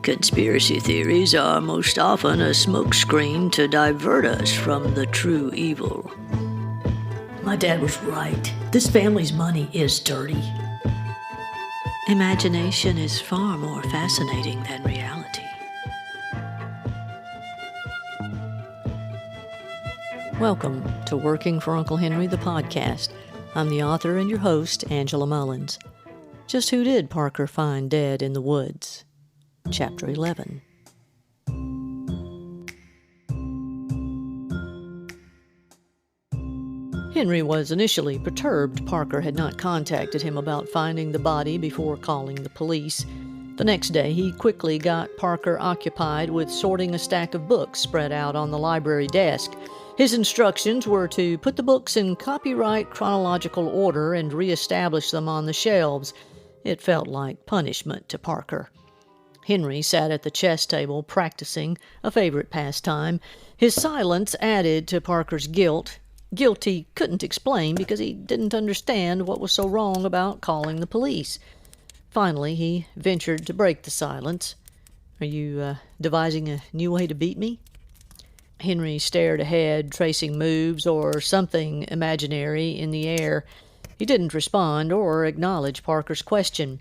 Conspiracy theories are most often a smokescreen to divert us from the true evil. My dad was right. This family's money is dirty. Imagination is far more fascinating than reality. Welcome to Working for Uncle Henry, the podcast. I'm the author and your host, Angela Mullins. Just who did Parker find dead in the woods? Chapter 11. Henry was initially perturbed Parker had not contacted him about finding the body before calling the police. The next day, he quickly got Parker occupied with sorting a stack of books spread out on the library desk. His instructions were to put the books in copyright chronological order and reestablish them on the shelves. It felt like punishment to Parker. Henry sat at the chess table practicing, a favorite pastime. His silence added to Parker's guilt. Guilt he couldn't explain because he didn't understand what was so wrong about calling the police. Finally, he ventured to break the silence. "Are you devising a new way to beat me?" Henry stared ahead, tracing moves or something imaginary in the air. He didn't respond or acknowledge Parker's question.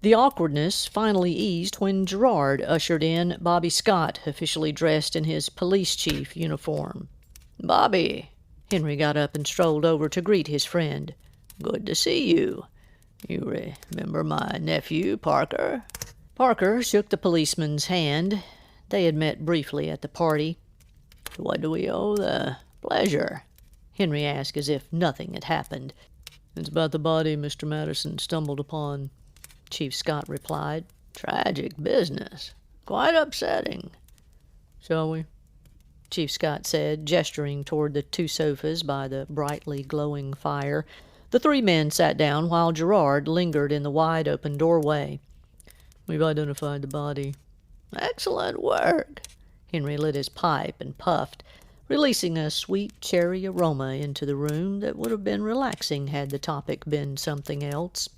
The awkwardness finally eased when Gerard ushered in Bobby Scott, officially dressed in his police chief uniform. "Bobby!" Henry got up and strolled over to greet his friend. "Good to see you. You remember my nephew, Parker?" Parker shook the policeman's hand. They had met briefly at the party. "What do we owe the pleasure?" Henry asked as if nothing had happened. "It's about the body Mr. Madison stumbled upon," Chief Scott replied. "Tragic business. Quite upsetting." "Shall we?" Chief Scott said, gesturing toward the two sofas by the brightly glowing fire. The three men sat down while Gerard lingered in the wide-open doorway. "We've identified the body." "Excellent work." Henry lit his pipe and puffed, releasing a sweet cherry aroma into the room that would have been relaxing had the topic been something else.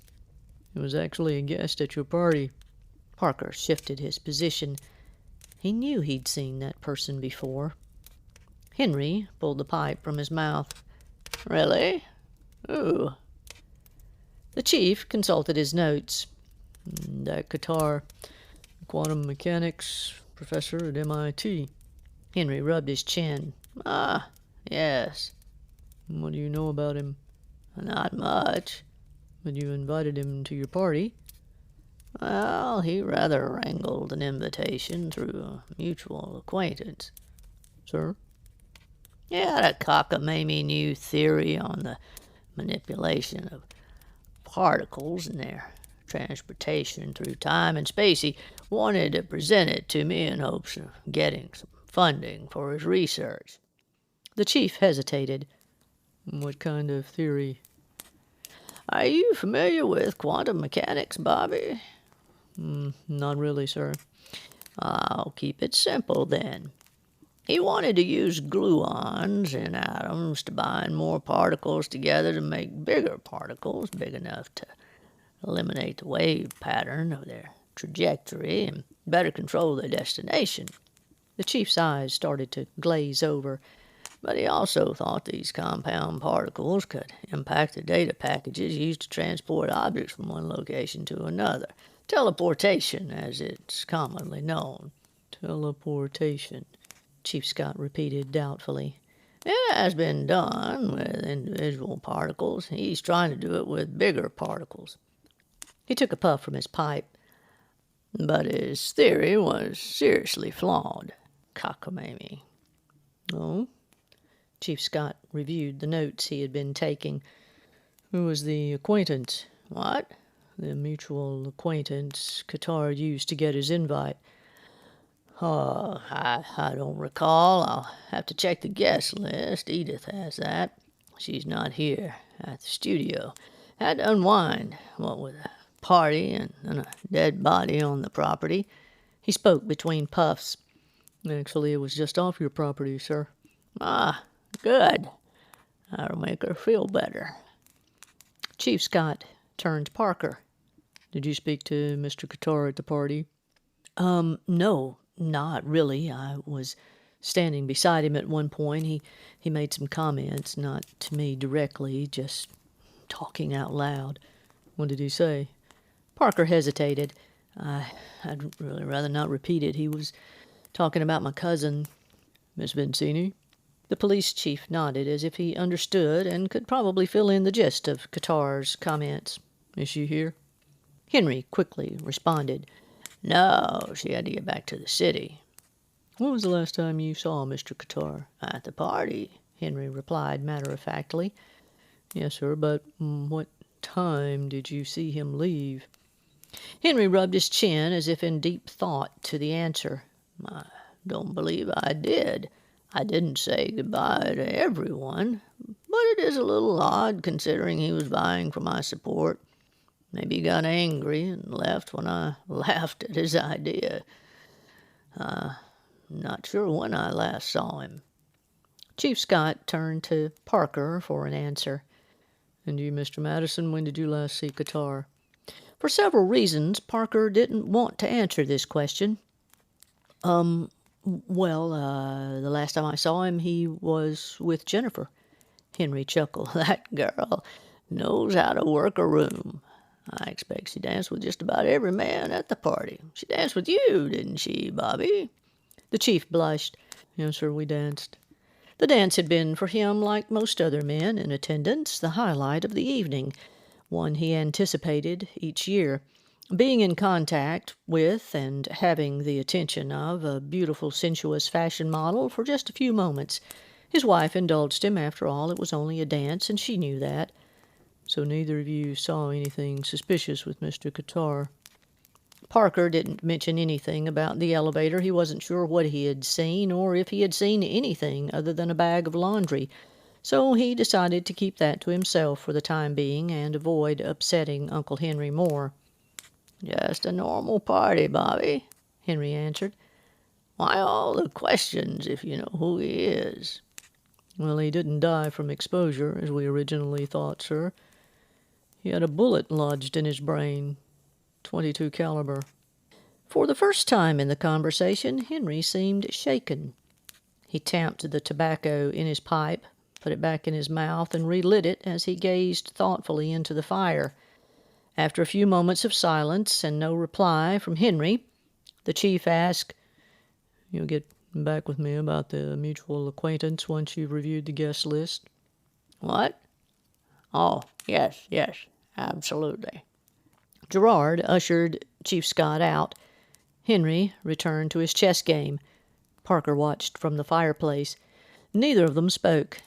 "It was actually a guest at your party." Parker shifted his position. He knew he'd seen that person before. Henry pulled the pipe from his mouth. "Really? Who?" The chief consulted his notes. "That guitar, quantum mechanics professor at MIT. Henry rubbed his chin. "Ah, yes." "What do you know about him?" "Not much." "But you invited him to your party?" "Well, he rather wrangled an invitation through a mutual acquaintance." "Sir?" "He had a cockamamie new theory on the manipulation of particles and their transportation through time and space. He wanted to present it to me in hopes of getting some funding for his research." The chief hesitated. "What kind of theory?" "Are you familiar with quantum mechanics, Bobby?" "Not really, sir." "I'll keep it simple, then. He wanted to use gluons in atoms to bind more particles together to make bigger particles, big enough to eliminate the wave pattern of their trajectory and better control their destination." The chief's eyes started to glaze over. "But he also thought these compound particles could impact the data packages used to transport objects from one location to another. Teleportation, as it's commonly known." "Teleportation," Chief Scott repeated doubtfully. "It has been done with individual particles. He's trying to do it with bigger particles." He took a puff from his pipe. "But his theory was seriously flawed. Cockamamie." "Oh?" Chief Scott reviewed the notes he had been taking. "Who was the acquaintance?" "What?" "The mutual acquaintance Qatar used to get his invite." "Oh, I don't recall. I'll have to check the guest list. Edith has that. She's not here at the studio. Had to unwind, what with a party and a dead body on the property." He spoke between puffs. "Actually, it was just off your property, sir." "Ah, good. That'll make her feel better." Chief Scott turned to Parker. "Did you speak to Mr. Qatar at the party?" No, not really. I was standing beside him at one point. He made some comments, not to me directly, just talking out loud. What did he say? Parker hesitated. I'd really rather not repeat it. He was talking about my cousin, Miss Vincini. The police chief nodded as if he understood and could probably fill in the gist of Qatar's comments. Is she here? Henry quickly responded. No, she had to get back to the city. When was the last time you saw Mr. Qatar? At the party, Henry replied matter-of-factly. Yes, sir, but what time did you see him leave? Henry rubbed his chin as if in deep thought to the answer. I don't believe I did. I didn't say goodbye to everyone, but it is a little odd considering he was vying for my support. Maybe he got angry and left when I laughed at his idea. Not sure when I last saw him. Chief Scott turned to Parker for an answer. And you, Mr. Madison, when did you last see Qatar? For several reasons, Parker didn't want to answer this question. The last time I saw him, he was with Jennifer. Henry chuckled. That girl knows how to work a room. I expect she danced with just about every man at the party. She danced with you, didn't she, Bobby? The chief blushed. Yes, sir, we danced. The dance had been, for him, like most other men in attendance, the highlight of the evening, one he anticipated each year. Being in contact with and having the attention of a beautiful, sensuous fashion model for just a few moments. His wife indulged him. After all, it was only a dance, and she knew that. So neither of you saw anything suspicious with Mr. Qatar? Parker didn't mention anything about the elevator. He wasn't sure what he had seen, or if he had seen anything other than a bag of laundry. So he decided to keep that to himself for the time being and avoid upsetting Uncle Henry more. Just a normal party, Bobby, Henry answered. Why all the questions if you know who he is? Well, he didn't die from exposure, as we originally thought, sir. He had a bullet lodged in his brain, .22 caliber. For the first time in the conversation, Henry seemed shaken. He tamped the tobacco in his pipe, put it back in his mouth, and relit it as he gazed thoughtfully into the fire. After a few moments of silence and no reply from Henry, the chief asked, You'll get back with me about the mutual acquaintance once you've reviewed the guest list? What? Oh, yes, absolutely. Gerard ushered Chief Scott out. Henry returned to his chess game. Parker watched from the fireplace. Neither of them spoke.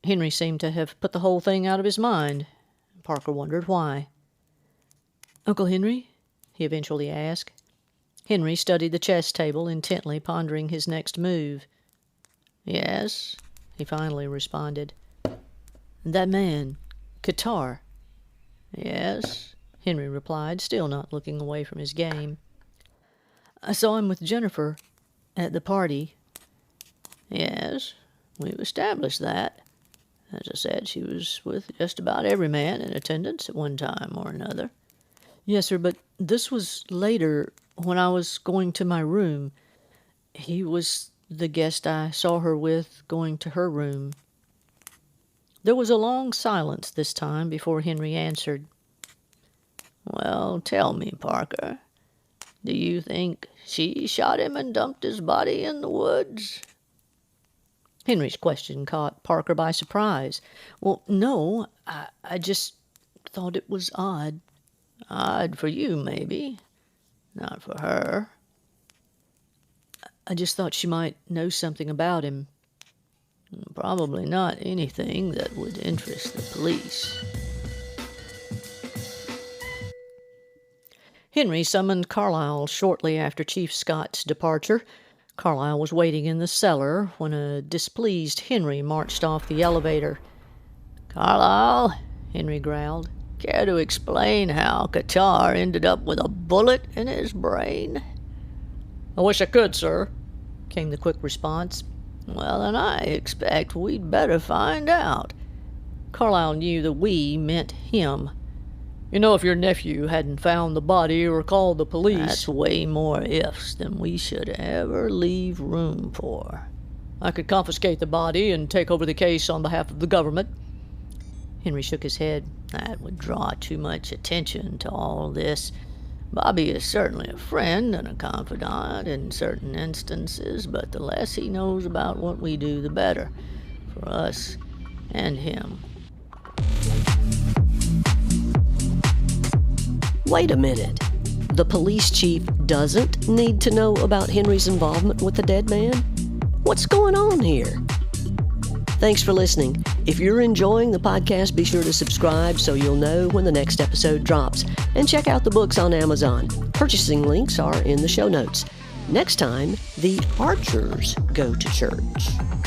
Henry seemed to have put the whole thing out of his mind. Parker wondered why. Uncle Henry? He eventually asked. Henry studied the chess table intently, pondering his next move. Yes, he finally responded. That man, Qatar. Yes, Henry replied, still not looking away from his game. I saw him with Jennifer at the party. Yes, we've established that. As I said, she was with just about every man in attendance at one time or another. Yes, sir, but this was later, when I was going to my room. He was the guest I saw her with going to her room. There was a long silence this time before Henry answered. Well, tell me, Parker, do you think she shot him and dumped his body in the woods? Henry's question caught Parker by surprise. Well, no, I just thought it was odd. Odd for you, maybe. Not for her. I just thought she might know something about him. Probably not anything that would interest the police. Henry summoned Carlyle shortly after Chief Scott's departure. Carlyle was waiting in the cellar when a displeased Henry marched off the elevator. Carlyle, Henry growled, care to explain how Qatar ended up with a bullet in his brain? I wish I could, sir, came the quick response. Well, then I expect we'd better find out. Carlyle knew the we meant him. If your nephew hadn't found the body or called the police... That's way more ifs than we should ever leave room for. I could confiscate the body and take over the case on behalf of the government. Henry shook his head. That would draw too much attention to all this. Bobby is certainly a friend and a confidant in certain instances, but the less he knows about what we do, the better. For us and him. Wait a minute. The police chief doesn't need to know about Henry's involvement with the dead man? What's going on here? Thanks for listening. If you're enjoying the podcast, be sure to subscribe so you'll know when the next episode drops. And check out the books on Amazon. Purchasing links are in the show notes. Next time, the Archers go to church.